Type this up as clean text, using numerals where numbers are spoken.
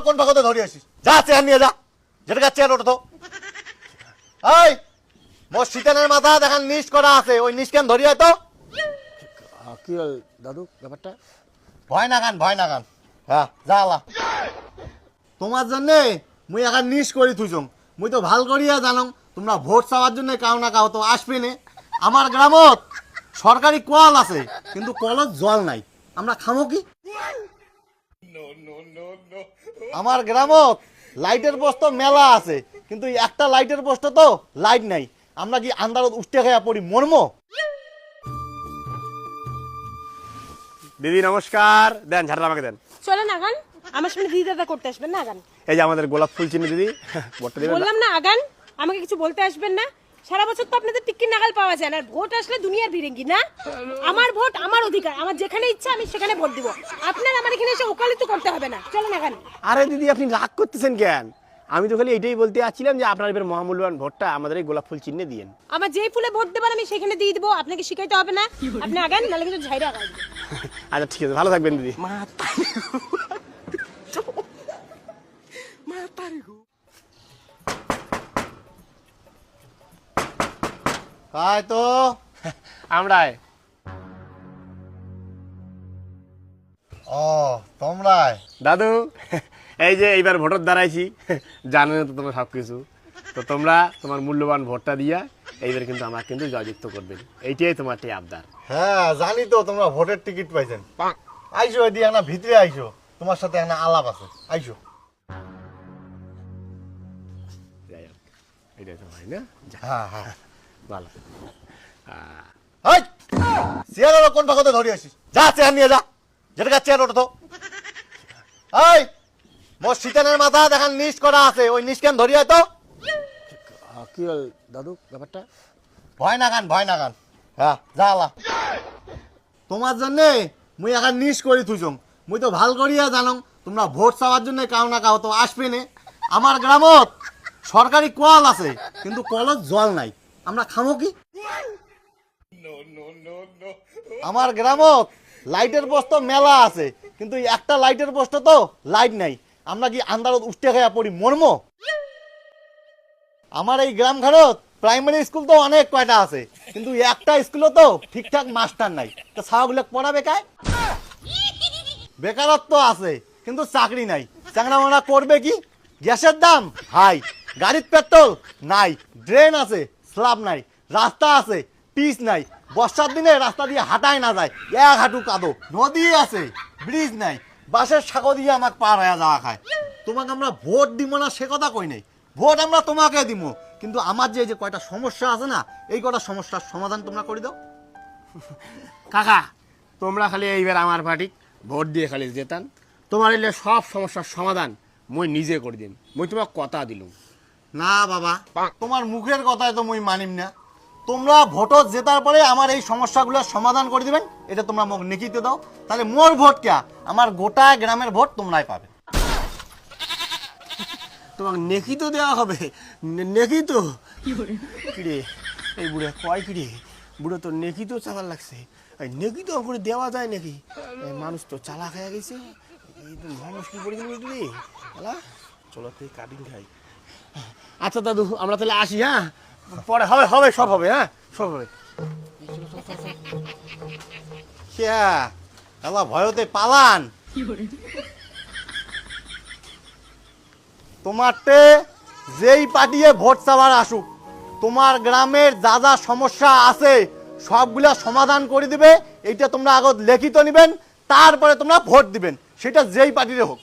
কোন ভাগতে ধরে আসিস? যা চেয়ার নিয়ে যা, যেটা চেয়ার ওটা তো। এই মোর শীতেনের মাথা দেখান নিশ করা আছে, ওই নিশ কেন ধরিয়ে তো। কি হল দাদু ব্যাপারটা? ভয় না গান, ভয় না গান। হ্যাঁ যা আলা। তোমার জন্য মুই এখন নিশ করি থুইছং। মুই তো ভাল করিয়া জানো তোমরা ভোট চাওয়ার জন্য কাউ না কাউ তো আসবে নে। আমার গ্রামত সরকারি কল আছে, কিন্তু কলত জল নাই, আমরা খামো কি? আমার গ্রামত লাইটের পোস্ট মেলা আছে, কিন্তু একটা লাইটের পোস্ট তো লাইট নাই, আমরা কি আন্ধারত উঠতে খাইয়া পড়ি মর্ম? দিদি নমস্কার, দেন ঝাড়া আমাকে দেন। চলেন আগান, আমার সামনে দিদি দাদা করতে আসবেন না। আগান। এই যে আমাদের গোলাপ ফুল চিনি দিদি, ভোটটা দিবেন। বললাম না আগান, আমাকে কিছু বলতে আসবেন না। সারা বছর তো আপনাদের টিক্কি নাগাল পাওয়া যায় না, আর ভোট আসলে দুনিয়ার ভিড়েঙ্গি না। আমার ভোট আমার অধিকার, আমার যেখানে ইচ্ছা আমি সেখানে ভোট দিব। আপনার আমার এখানে এসে ওকালতি করতে হবে না। চলেন আগান। আরে দিদি আপনি রাগ করতেছেন কেন? আমি তো খালি এটাই বলতে যাচ্ছিলাম যে আপনার এবার মহামূল্যবান ভোটটা আমাদের এই গোলাপ ফুল চিহ্নে দিয়েন। আমার যেই ফুলে ভোট দেবেন আমি সেখানে দিয়ে দিব, আপনাকে শিখাইতে হবে না। আপনি আগান, নাহলে কিন্তু ঝাইরা আগান। আচ্ছা ঠিক আছে, ভালো থাকবেন দিদি। তাই তো আমরাই। ও তোমরাই দাদু এই যে এইবার ভোটার দাঁড়াইছি, জানো তো তোমরা সব কিছু, তো তোমরা তোমার মূল্যবান ভোটটা দিয়া এইবার কিন্তু আমার কিন্তু জয়যুক্ত করবেন, এইটাই তোমার টি আবদার। হ্যাঁ জানি তো তোমরা ভোটের টিকিট পাইছেন। আইসো এদি একটা ভিতরে আইসো, তোমার সাথে একটা আলাপ আছে, আইসো। যাই হোক, এটাই তো হয় না? যা, হ্যাঁ হ্যাঁ। ভালো। এই চেয়ার কোন ভাগতে ধরে আসিস? যা চেয়ার নিয়ে যা, যেটা চেয়ার ওটা তো। এই মোর শীতেনের মাথা দেখান নিশ করা আছে, ওই নিশ কেন ধরিয়ে তো। কি হল দাদু ব্যাপারটা? ভয় না গান, ভয় না গান। হ্যাঁ যা আলা। তোমার জন্য মুই এখন নিশ করি থুইছং। মুই তো ভাল করিয়া জানো তোমরা ভোট চাওয়ার জন্য কাউ না কাউ তো আসবে নে। আমার গ্রামত সরকারি কল আছে, কিন্তু কলত জল নাই, আমরা খামো কি? আমার গ্রামত লাইটের পোস্ট মেলা আছে, কিন্তু একটা লাইটের পোস্ট তো লাইট নাই, আমরা কি আন্ধারত উঠতে খাইয়া পড়ি মর্ম? আমার এই গ্রাম ঘাটত প্রাইমারি স্কুল তো অনেক কয়টা আছে, কিন্তু একটা স্কুলে তো ঠিকঠাক মাস্টার নাই, তো ছাওয়াগুলো পড়াবে কায়? বেকারত্ব আছে, কিন্তু চাকরি নাই, চাকরা মারা করবে কি? গ্যাসের দাম হাই, গাড়ির পেট্রোল নাই, ড্রেন আছে স্ল্যাব নাই, রাস্তা আছে পিচ নাই, বর্ষার দিনে রাস্তা দিয়ে হাঁটাই না যায়, এক হাঁটু কাদো, নদী আছে ব্রিজ নাই, বাসের সাঁকো দিয়ে আমাকে পার হয়ে যাওয়া খায়। তোমাকে আমরা ভোট দিব না সে কথা কই নাই, ভোট আমরা তোমাকে দিব, কিন্তু আমার যে কয়টা সমস্যা আছে না, এই কয়টা সমস্যার সমাধান তোমরা করে দাও। কাকা তোমরা খালি এইবার আমার পার্টি ভোট দিয়ে খালি যেতান, তোমার এলে সব সমস্যার সমাধান মই নিজে করে দিন, মই তোমার কথা দিলুম। না বাবা, তোমার মুখের কথায় তো মুই মানিম না। তোমরা ভোটত জেতার পরে আমার এই সমস্যাগুলোর সমাধান করে দিবেন, এটা তোমরা মোক নেকিতে দাও, তাহলে মোর ভোট কে আমার গোটা গ্রামের ভোট তোমরাই পাবে। তোমাকে নেকি তো দেওয়া হবে, নেকি তো কিরে এই বুড়ে কয় কিরে, বুড়ো তো নেকি তো চালার লাগছে, এই নেকি তো করে দেওয়া যায় নাকি? মানুষ তো চালা খাইয়া গেছে, এই তো মুশকিল পড়ে গেল বুঝলি। চলো তুই কাটিং খাই। আচ্ছা দাদু আমরা তাহলে আসি, হ্যাঁ পরে হবে হবে সব হবে, হ্যাঁ সব হবে। ভয়তে পালান তোমারটে যেই পার্টিয়ে ভোট চাওয়ার আসুক, তোমার গ্রামের যা যা সমস্যা আছে সবগুলা সমাধান করে দিবে, এইটা তোমরা আগত লিখিত নিবেন, তারপরে তোমরা ভোট দিবেন, সেটা যেই পার্টিরে হোক।